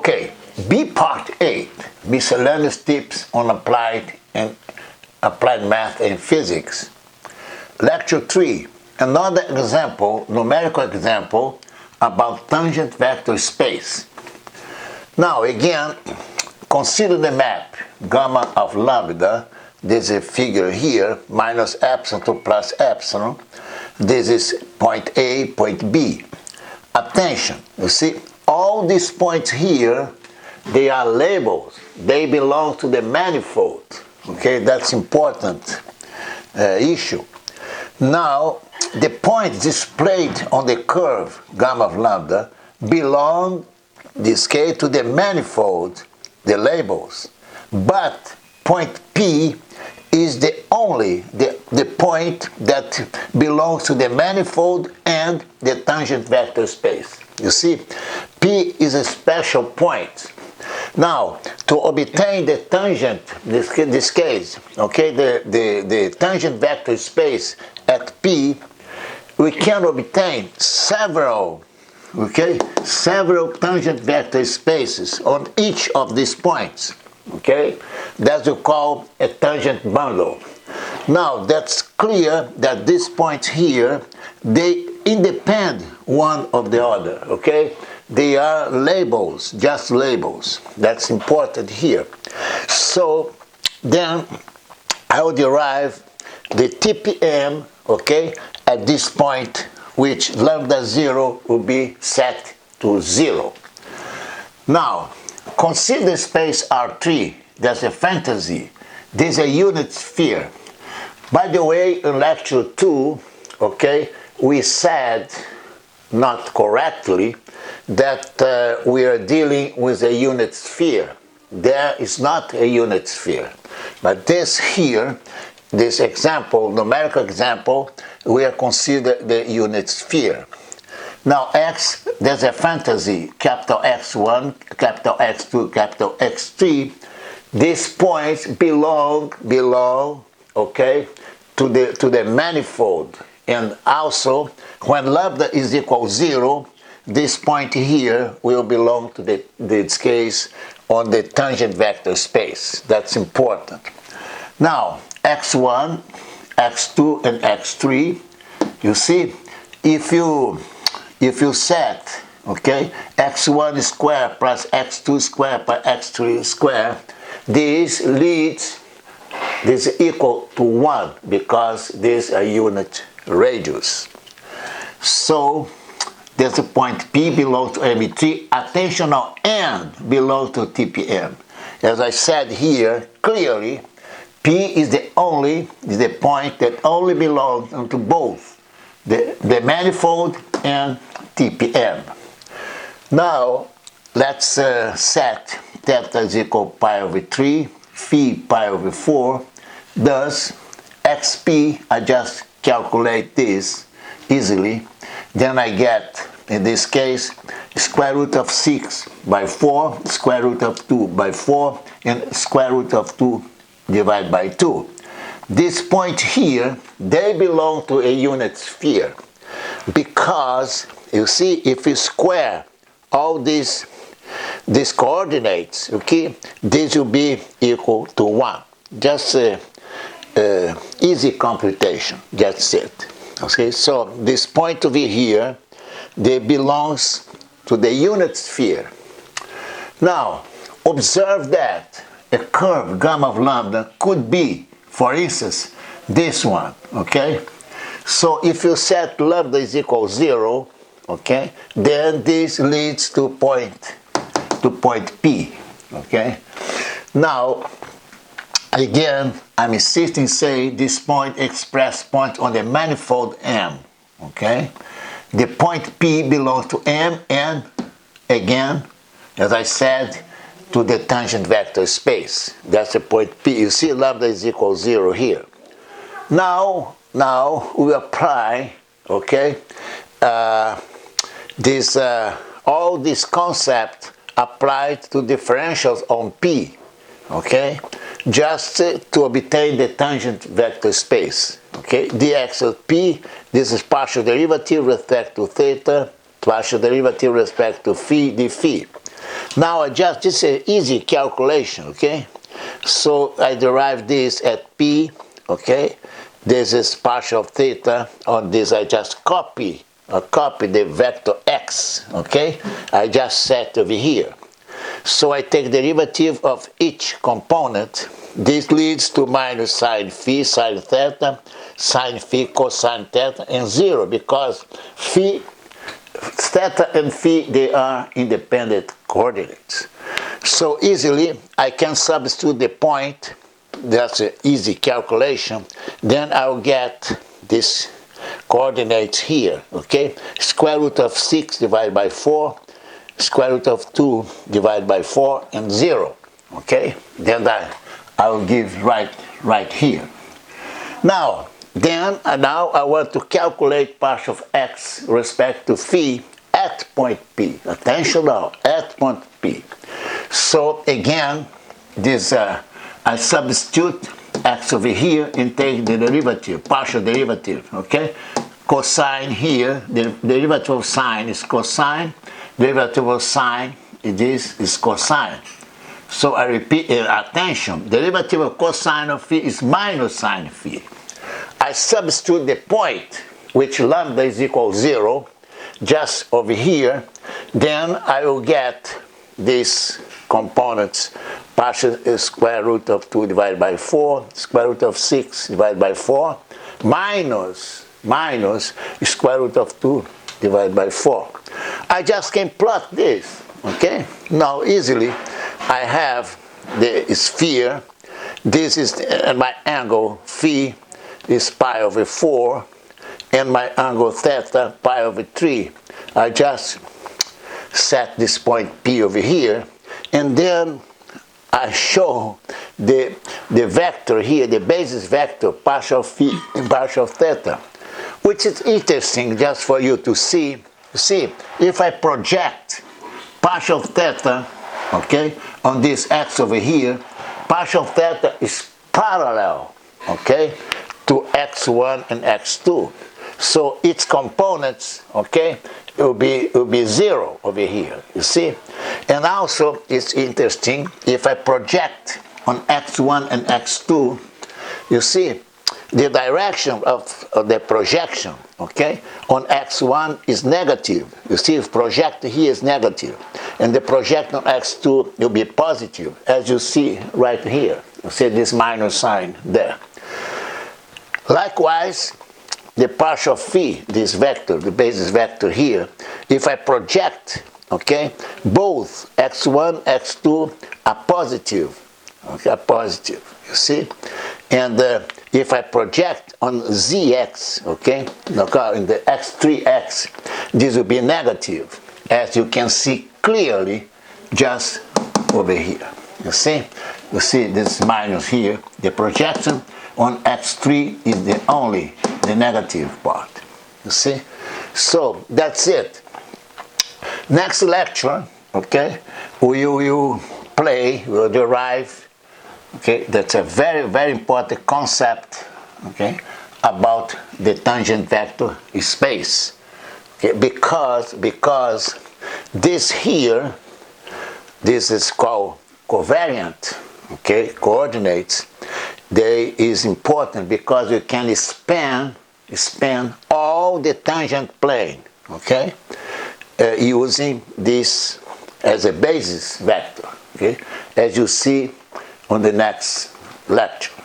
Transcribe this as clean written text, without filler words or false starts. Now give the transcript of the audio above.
Okay, B part 8, miscellaneous tips on applied math and physics. Lecture 3, another example, numerical example about tangent vector space. Now again, consider the map gamma of lambda. This is a figure here, minus epsilon to plus epsilon. This is point A, point B. Attention, you see, all these points here, they are labels. They belong to the manifold. Okay, that's important issue. Now, the points displayed on the curve gamma of lambda belong, this case, to the manifold, the labels. But point P is the point that belongs to the manifold and the tangent vector space. You see, P is a special point. Now, to obtain the tangent, this case, okay, the tangent vector space at P, we can obtain several tangent vector spaces on each of these points. Okay, that's what we call a tangent bundle. Now that's clear that these points here, they independent one of the other. Okay, they are labels, just labels. That's important here. So then I will derive the TPM, okay, at this point, which lambda 0 will be set to 0. Now, consider space R3, that's a fantasy. There's a unit sphere. By the way, in lecture 2, okay, we said, not correctly, that we are dealing with a unit sphere. There is not a unit sphere. But this here, this example, numerical example, we are considered the unit sphere. Now X, there's a fantasy, capital X1, capital X2, capital X3. These points belong, okay, to the manifold. And also, when lambda is equal 0, this point here will belong to this case on the tangent vector space. That's important. Now, X1, X2, and X3, you see, if you set, okay, x1 squared plus x2 squared plus x3 squared, this is equal to 1 because this is a unit radius. So there's a point P belongs to MET. Attention now, N belongs to TPM. As I said here clearly, P is the point that only belongs to both the manifold and TPM. Now let's set theta is equal to pi over 3, phi pi over 4. Thus xp, I just calculate this easily. Then I get, in this case, square root of 6 by 4, square root of 2 by 4, and square root of 2 divided by 2. This point here, they belong to a unit sphere because, you see, if you square all these coordinates, okay, this will be equal to 1. Just easy computation, that's it. Okay, so this point over here, they belongs to the unit sphere. Now, observe that a curve gamma of lambda could be, for instance, this one, okay? So if you set lambda is equal to 0, okay, then this leads to point P, okay? Now, again, I'm insisting saying this point express point on the manifold M, okay? The point P belongs to M and, again, as I said, to the tangent vector space. That's the point P. You see lambda is equal to 0 here. Now we apply, okay, all this concept applied to differentials on P, okay, just to obtain the tangent vector space, okay. Dx of P, this is partial derivative with respect to theta, partial derivative with respect to phi d phi. Now this is an easy calculation, okay? So I derive this at p, okay? This is partial theta. On this I just copy the vector x, okay? I just set over here. So I take derivative of each component. This leads to minus sine phi, sine theta, cosine theta, and 0, because phi, theta and phi, they are independent coordinates. So easily I can substitute the point. That's an easy calculation. Then I'll get this coordinates here, okay? Square root of 6 divided by 4, square root of 2 divided by 4, and 0, okay? Then I will give right here. Now I want to calculate partial of x respect to phi at point P. Attention now, at point P. So again, this I substitute x over here and take the derivative, partial derivative, okay? Cosine here, the derivative of sine is cosine, derivative of sine is cosine. So I repeat, attention, derivative of cosine of phi is minus sine phi. I substitute the point, which lambda is equal to 0, just over here. Then I will get these components, partial square root of 2 divided by 4, square root of 6 divided by 4, minus square root of 2 divided by 4. I just can plot this, okay? Now easily I have the sphere. This is my angle phi is pi over 4, and my angle theta pi over 3. I just set this point P over here, and then I show the vector here, the basis vector, partial phi and partial theta, which is interesting just for you to see. See, if I project partial theta, okay, on this x over here, partial theta is parallel, okay, to x1 and x2. So its components, okay, it will be 0 over here, you see. And also it's interesting, if I project on x1 and x2, you see the direction of the projection, okay, on x1 is negative. You see, if project here is negative, and the projection on x2 will be positive, as you see right here. You see this minus sign there. Likewise, the partial phi, this vector, the basis vector here, if I project, okay, both x1, x2 are positive, okay, are positive, you see. And if I project on zx, okay, in the x3x, this will be negative, as you can see clearly just over here. You see this minus here. The projection on x3 is the negative part. You see? So that's it. Next lecture, okay, we will derive, okay, that's a very, very important concept, okay, about the tangent vector space, okay, because this here, this is called covariant, okay, coordinates. They is important because you can span all the tangent plane, okay, using this as a basis vector, okay, as you see on the next lecture.